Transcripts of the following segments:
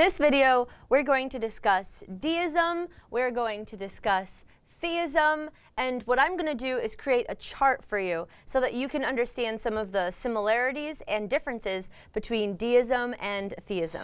this video, we're going to discuss deism, we're going to discuss theism, and what I'm going to do is create a chart for you so that you can understand some of the similarities and differences between deism and theism.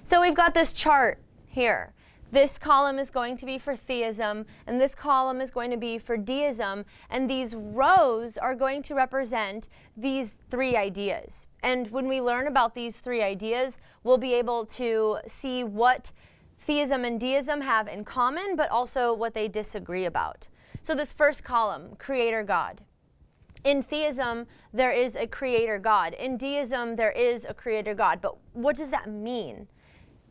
So we've got this chart here. This column is going to be for theism, and this column is going to be for deism, and these rows are going to represent these three ideas. And when we learn about these three ideas, we'll be able to see what theism and deism have in common, but also what they disagree about. So this first column, creator God. In theism, there is a creator God. In deism, there is a creator God. But what does that mean?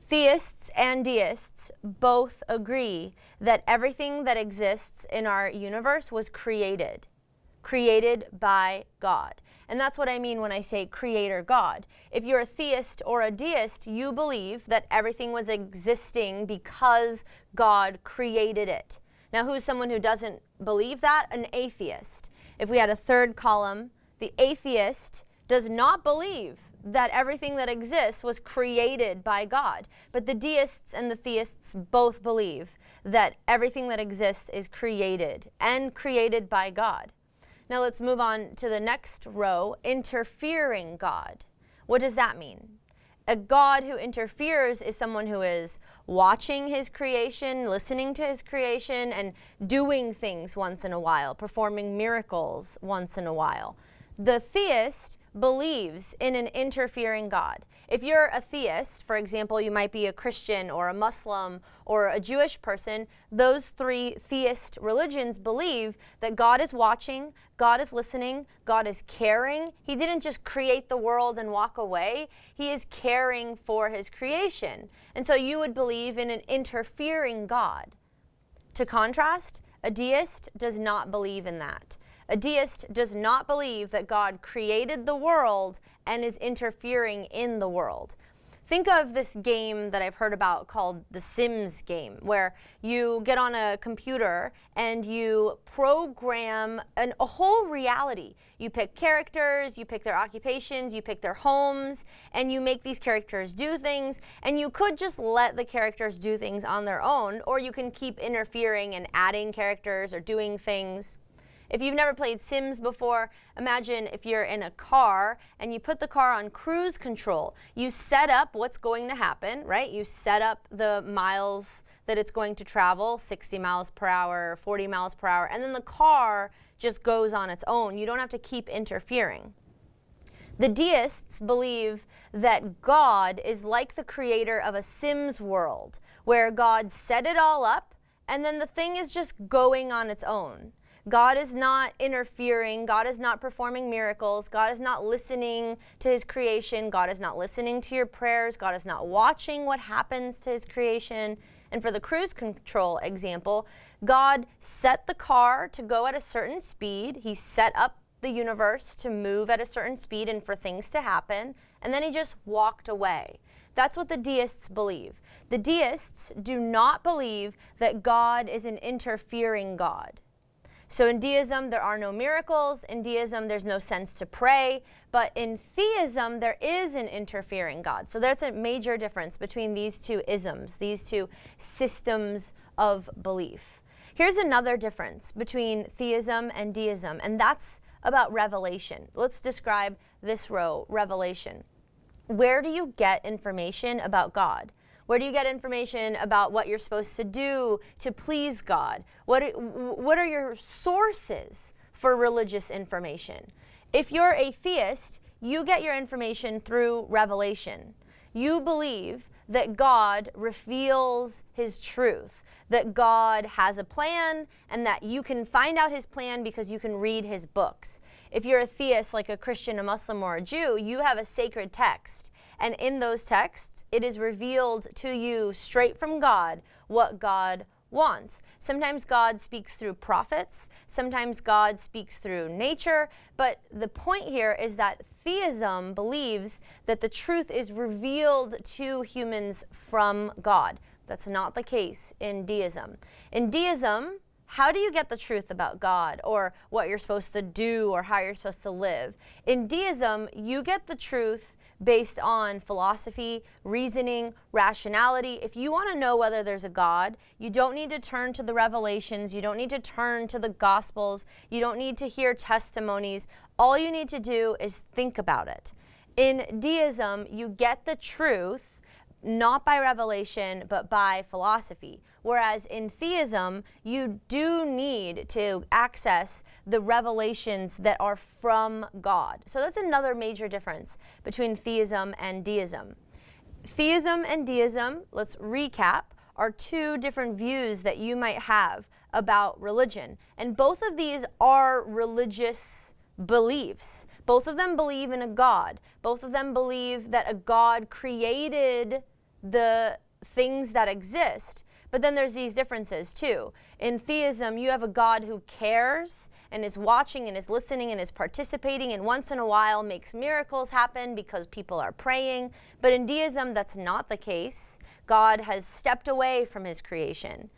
Theists and deists both agree that everything that exists in our universe was created by God. And that's what I mean when I say creator God. If you're a theist or a deist, you believe that everything was existing because God created it. Now, who's someone who doesn't believe that? An atheist. If we had a third column, the atheist does not believe that everything that exists was created by God. But the deists and the theists both believe that everything that exists is created and created by God. Now let's move on to the next row, interfering God. What does that mean? A God who interferes is someone who is watching his creation, listening to his creation, and doing things once in a while, performing miracles once in a while. The theist believes in an interfering God. If you're a theist, for example, you might be a Christian or a Muslim or a Jewish person, those three theist religions believe that God is watching, God is listening, God is caring. He didn't just create the world and walk away. He is caring for his creation. And so you would believe in an interfering God. To contrast, a deist does not believe in that. A deist does not believe that God created the world and is interfering in the world. Think of this game that I've heard about called the Sims game, where you get on a computer and you program a whole reality. You pick characters, you pick their occupations, you pick their homes, and you make these characters do things. And you could just let the characters do things on their own, or you can keep interfering and adding characters or doing things. If you've never played Sims before, imagine if you're in a car and you put the car on cruise control. You set up what's going to happen, right? You set up the miles that it's going to travel, 60 miles per hour, 40 miles per hour, and then the car just goes on its own. You don't have to keep interfering. The deists believe that God is like the creator of a Sims world, where God set it all up, and then the thing is just going on its own. God is not interfering. God is not performing miracles. God is not listening to his creation. God is not listening to your prayers. God is not watching what happens to his creation. And for the cruise control example, God set the car to go at a certain speed. He set up the universe to move at a certain speed and for things to happen. And then he just walked away. That's what the deists believe. The deists do not believe that God is an interfering God. So in deism, there are no miracles. In deism, there's no sense to pray. But in theism, there is an interfering God. So there's a major difference between these two isms, these two systems of belief. Here's another difference between theism and deism, and that's about revelation. Let's describe this row, revelation. Where do you get information about God? Where do you get information about what you're supposed to do to please God? What are your sources for religious information? If you're a theist, you get your information through revelation. You believe that God reveals his truth, that God has a plan, and that you can find out his plan because you can read his books. If you're a theist, like a Christian, a Muslim, or a Jew, you have a sacred text. And in those texts, it is revealed to you straight from God what God wants. Sometimes God speaks through prophets. Sometimes God speaks through nature. But the point here is that theism believes that the truth is revealed to humans from God. That's not the case in deism. In deism, how do you get the truth about God or what you're supposed to do or how you're supposed to live? In deism, you get the truth based on philosophy, reasoning, rationality. If you want to know whether there's a God, you don't need to turn to the Revelations, you don't need to turn to the Gospels, you don't need to hear testimonies. All you need to do is think about it. In deism, you get the truth not by revelation, but by philosophy. Whereas in theism, you do need to access the revelations that are from God. So that's another major difference between theism and deism. Theism and deism, let's recap, are two different views that you might have about religion. And both of these are religious beliefs. Both of them believe in a God. Both of them believe that a God created the things that exist. But then there's these differences too. In theism, you have a God who cares and is watching and is listening and is participating and once in a while makes miracles happen because people are praying. But in deism, that's not the case. God has stepped away from his creation.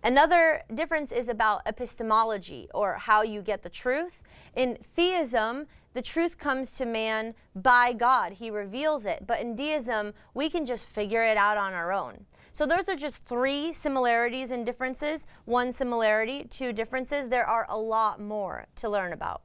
Another difference is about epistemology, or how you get the truth. In theism, the truth comes to man by God. He reveals it. But in deism, we can just figure it out on our own. So those are just 3 similarities and differences. 1 similarity, 2 differences. There are a lot more to learn about.